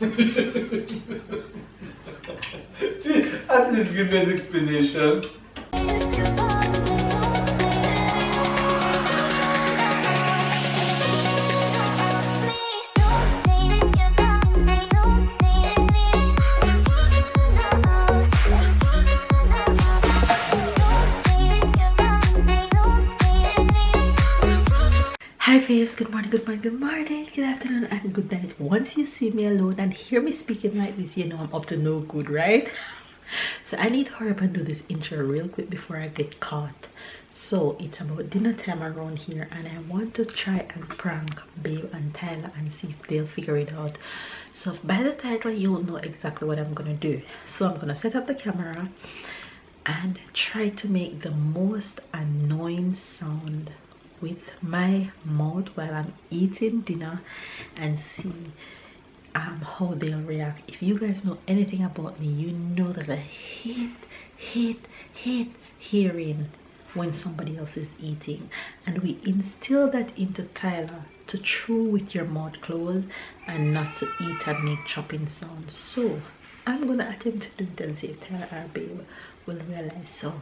At least give me an explanation. Hi faves, good morning, good morning, good morning, good afternoon, and good night. Once you see me alone and hear me speaking like this, you know I'm up to no good, right? So I need to hurry up and do this intro real quick before I get caught. So it's about dinner time around here and I want to try and prank Babe and Tyler and see if they'll figure it out. So by the title you'll know exactly what I'm gonna do. So I'm gonna set up the camera and try to make the most annoying sound with my mouth while I'm eating dinner and see how they'll react. If you guys know anything about me, you know that I hate hearing when somebody else is eating, and we instill that into Tyler to chew with your mouth closed and not to eat and make chopping sounds. So I'm gonna attempt to do it and see if Tyler or Babe will realize. So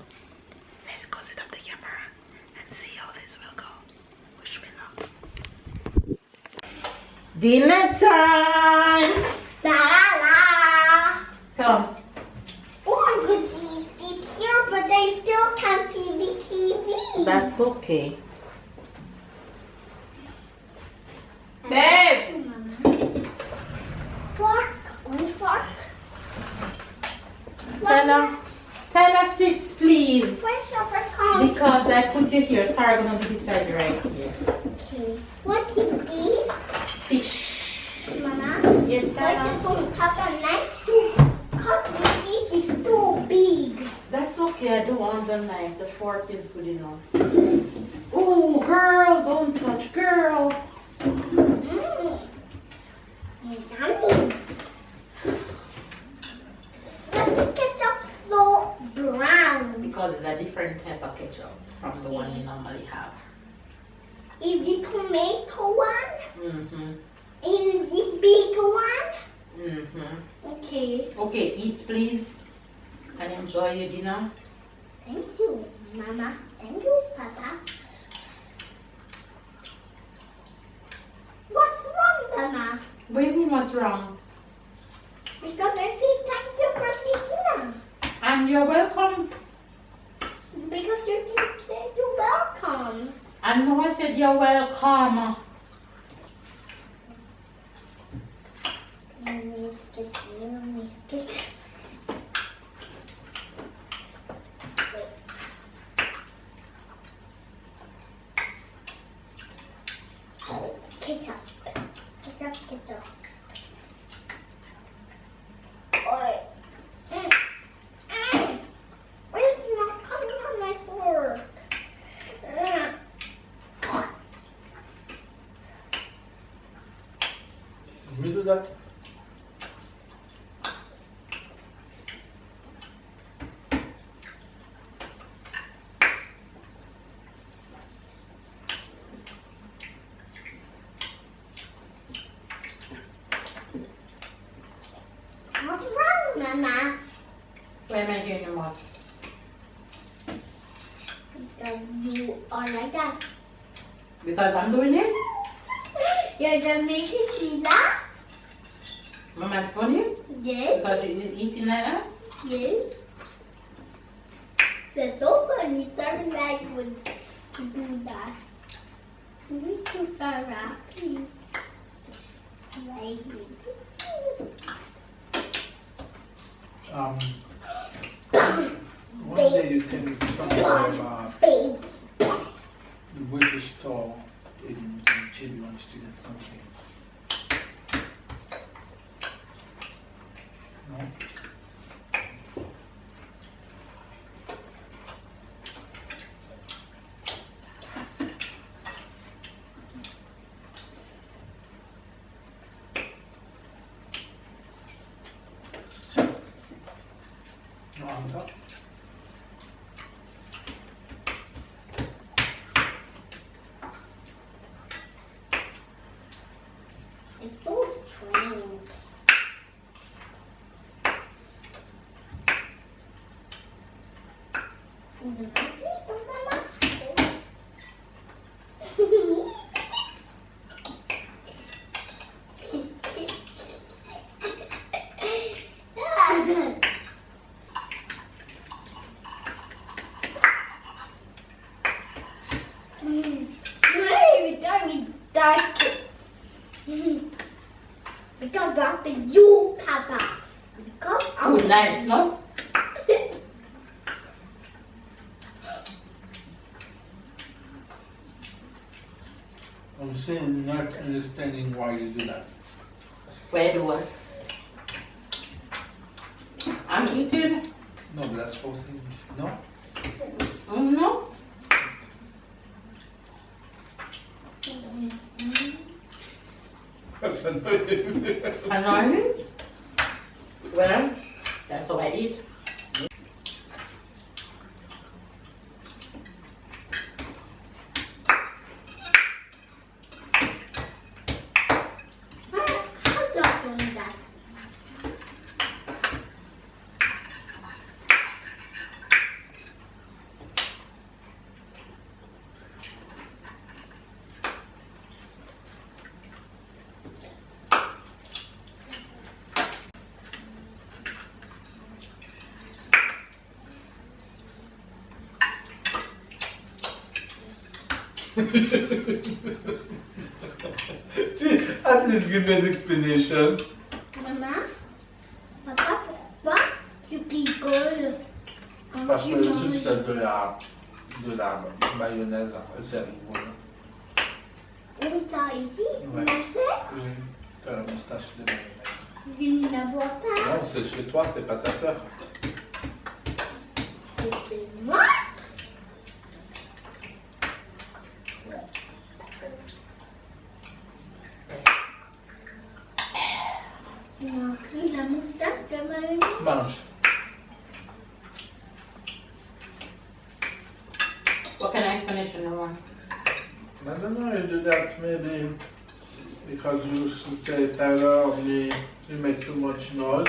let's go set up the camera and see how this will go. Wish me luck. Dinner time! La la la! Come. Oh, I could see it here, but I still can't see the TV. That's okay. Babe! Fork, only fork. Tyler, sits please. Where's your fork come? Because I put you here. Sorry, I'm gonna be beside you right here. Okay. What is this? Fish. Mama? Yes, Why Tyler. you don't have a knife to cut the fish? It's too big. That's okay. I don't want the knife. The fork is good enough. Oh, girl, don't touch, girl. Yummy. Why is the ketchup so brown? Because it's a different type of ketchup from the one you normally have. Is the tomato one? Mm-hmm. In this big one? Mm-hmm. Okay. Okay, eat please. And enjoy your dinner. Thank you, Mama. Thank you, Papa. What's wrong, Mama? What do you mean what's wrong? Because I say thank you for the dinner. And you're welcome. Because you didn't say you're welcome. I know I said you're welcome. Let me get. Ketchup. Ketchup. Oi. Why is it not coming from my fork? Can we do that? What's wrong, Mama? Why am I doing your mouth? Because you are like that. Because I'm doing it? You're just making me laugh. Mama's funny? Yes. Because you're eating like that? Yes. That's so funny. Sorry, like would do that. We too far up, please. Like One day you tell me something about babe. the British store in Chile wants to get some things. No? No, I'm not. Because that's you, Papa. Because Food nice, no? I'm still not understanding why you do that. Where do I? I'm eating. No, but that's forcing. No? No. That's annoying. Annoying? Well, that's how I eat. how do I do that? At least give me an explanation. Maman, Papa, pourquoi tu rigoles quand Parce tu que manges? juste de la mayonnaise, c'est rigolo. Oui, ça ici, Ouais. ma soeur, Oui, t'as la moustache de mayonnaise. je ne la vois pas. Non, c'est chez toi, c'est pas ta soeur. C'est moi. Non, il a moustache de mayonnaise. Mange. What can I finish in the morning? I don't know, you do that maybe because you say Tyler, you make too much noise.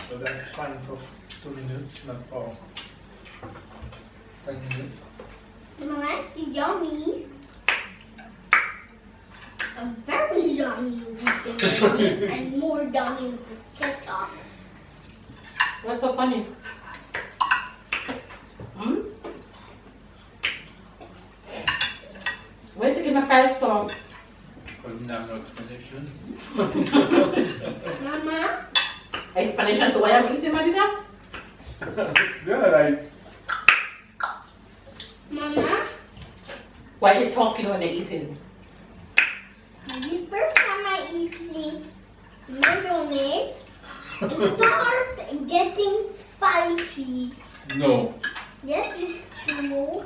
So that's fine for 2 minutes, not for 10 minutes. Maman, c'est yummy. Very yummy with the mayonnaise and more yummy with the ketchup. What's so funny? Hmm? Where to get my fries from? Because you have no explanation. Mama, Explanation to why I'm eating my dinner? Yeah, like, Mama, Why are you talking when they're eating? the first time I eat the mayonnaise, it starts getting spicy. no. Yes, it's true.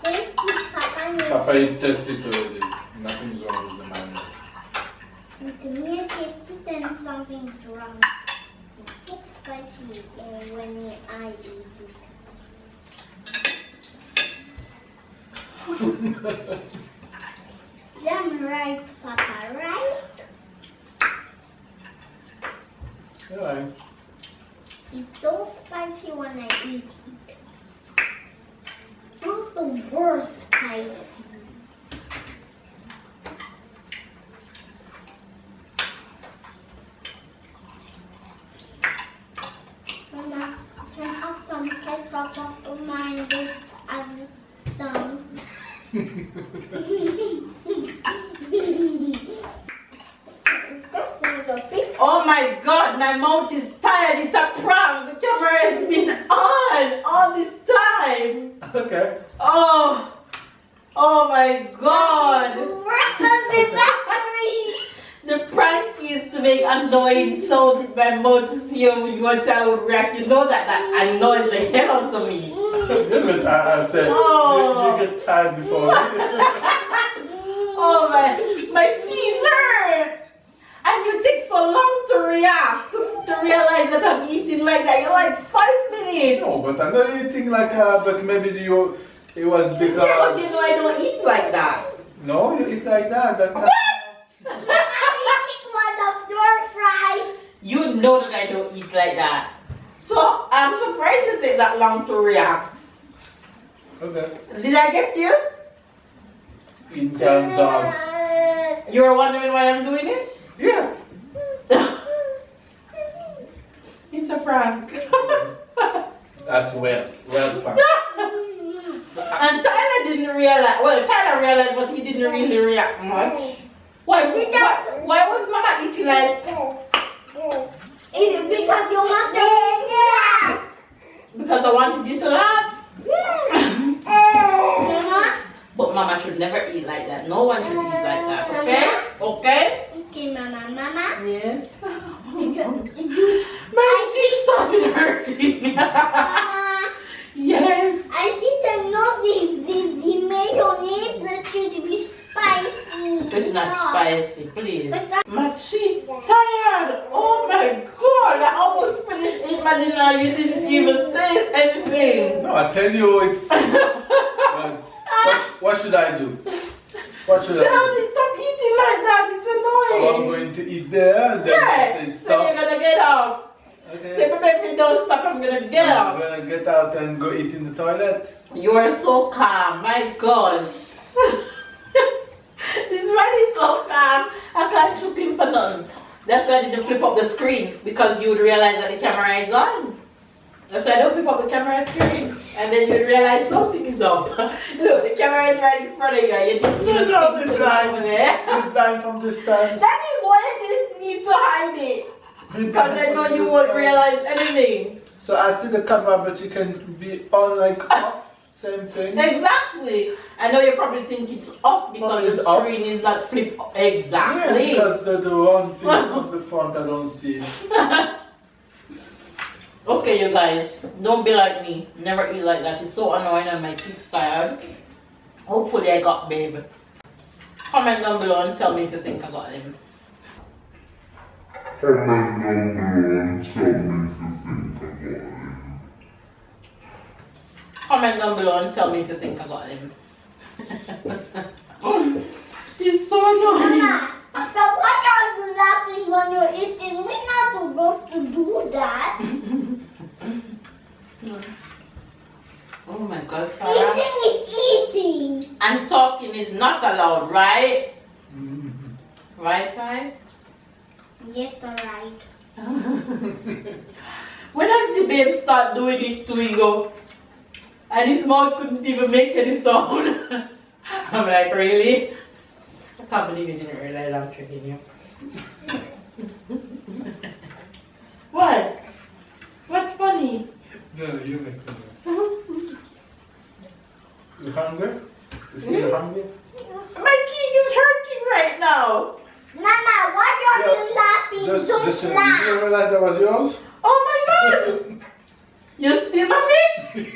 Thank you, Papa. Papa, you tested already. Nothing's wrong with the mayonnaise. To me, I tasted then something's wrong. It gets spicy when I eat it. I'm right, Papa, right? Yeah, It's so spicy when I eat it. It's the worst spicy. Mama, can I have some ketchup off mine with some? Oh my god, my mouth is tired. It's a prank. The camera has been on all this time. okay. Oh, oh my god. The prank is to make annoying sound with my mouth to see how your child would react. You know that annoys the hell out of me. Yeah, but I said, Oh. you get tired before. Oh my t-shirt. And you take so long to react, to realize that I'm eating like that. You're like 5 minutes. No, but I know you think like, but maybe it was because. Yeah, but you know I don't eat like that. No, you eat like that. That's not. know that I don't eat like that. So I'm surprised it takes that long to react. Okay. Did I get you? In terms of... You were wondering why I'm doing it? Yeah. It's a prank. That's well fun. And Tyler didn't realize, well, Tyler realized, but he didn't really react much. Why was Mama eating like? It's because you want to. Because I wanted you to laugh. Mama? But Mama should never eat like that. No one should eat like that, okay? Okay? Okay, Mama. Yes. You, My cheek started hurting. Mama, Yes. I didn't know the mayonnaise that should be spicy. It's not spicy, please. It's not- My cheek tired. Oh my God! I almost finished eating my dinner. You didn't even say anything. No, I tell you, it's... but what should I do? What should I Tell do? me, stop eating like that. It's I'm annoying. going to eat there and then Yes. say So you're stop. gonna get up. Okay. Say, "Baby, if you don't stop, I'm gonna get I'm up." gonna get out and go eat in the toilet. You are so calm. My gosh. This man is so calm. I can't shoot him for nothing. That's why I didn't flip up the screen, because you would realize that the camera is on. That's why I don't flip up the camera screen. And then you would realize something is up. Look, the camera is right in front of you. You didn't even Don't think be to look over blind. there. Be blind from distance. That is why I didn't need to hide it. Be Because blind I from know you distance. won't realize anything. So I see the camera, but you can be on like off. Same thing. Exactly. I know you probably think it's off because it's the off. screen is not flipped. Yeah, Exactly. because the one thing from the front I don't see it. Okay, you guys, don't be like me. Never eat like that. It's so annoying and my cheeks tired. Hopefully I got baby. Comment down below and tell me if you think I got him. Comment down below and tell me if you think I got him. He's so annoying. Mama, so what are you laughing when you're eating? We're not supposed to do that. Oh my God, Sarah. Eating is eating. And talking is not allowed, right? Right, right? Yes, alright. When I see babe start doing it to Ego, and his mouth couldn't even make any sound. I'm like, really? I can't believe you didn't realize I'm tricking you. What? What's funny? No, you make me. You hungry? You see you hungry? My cheek is hurting right now. Mama, what are you laughing? Just Don't did you laugh. realize that was yours? Oh my God! You steal my fish?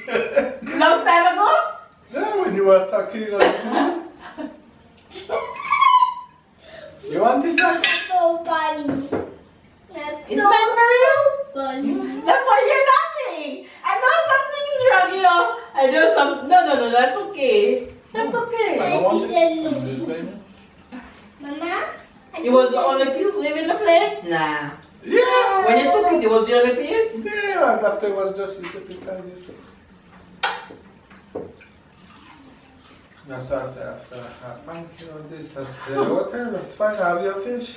Long time ago? Yeah, when you were talking on TV. You want it back? So funny. That's It's so bad for you? funny. That's why you're laughing. I know something is wrong, you know. I know some. No, that's okay. That's I okay. don't want it. didn't I'm just playing it. Mama? It was the only piece leaving the plate? Nah. Yeah. When you took it, it was the only piece? Yeah, and after it was just little piece like this. That's what I said after I thank you on this. I said, okay, that's fine, I have your fish.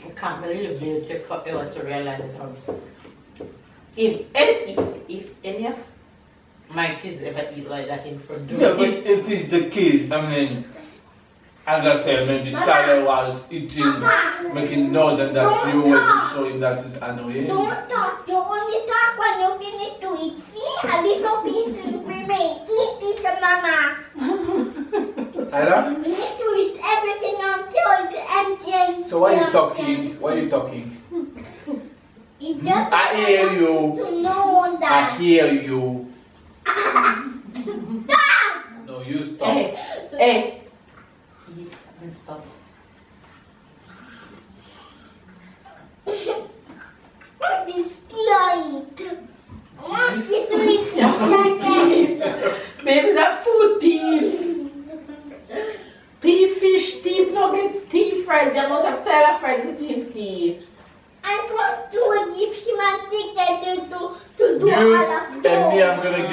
I can't believe you took up you to realize it. If any of my kids ever eat like that in front of me. Yeah, but it is the kid. I mean, as I said, maybe Tyler was eating, making noise, and that you were showing that is annoying. Don't talk. You only talk when you finish to eat. See, a little piece remain. Eat it, Mama. Tyler? We need to eat everything until it's empty. And So why are you talking? Why are you talking? It's just I hear you. to know I that. hear you. Stop! No, you stop. Hey. Eat and stop. What is it? What is it? Baby, that food thief. Thief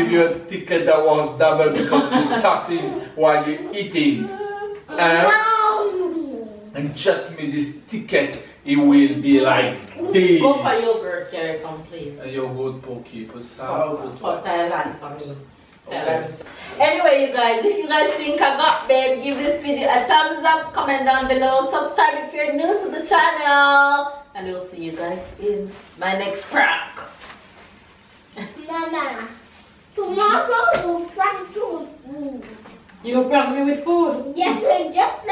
give you a ticket that was double because you're talking while you're eating. And trust me, this ticket, it will be like this. Go for yogurt, Jerry, come please. A yogurt poke, for Thailand for me. Okay. Anyway, you guys, if you guys think I got babe, give this video a thumbs up, comment down below, subscribe if you're new to the channel, and we'll see you guys in my next prank. Mama, tomorrow we'll prank you with food. You prank me with food? Yes, we just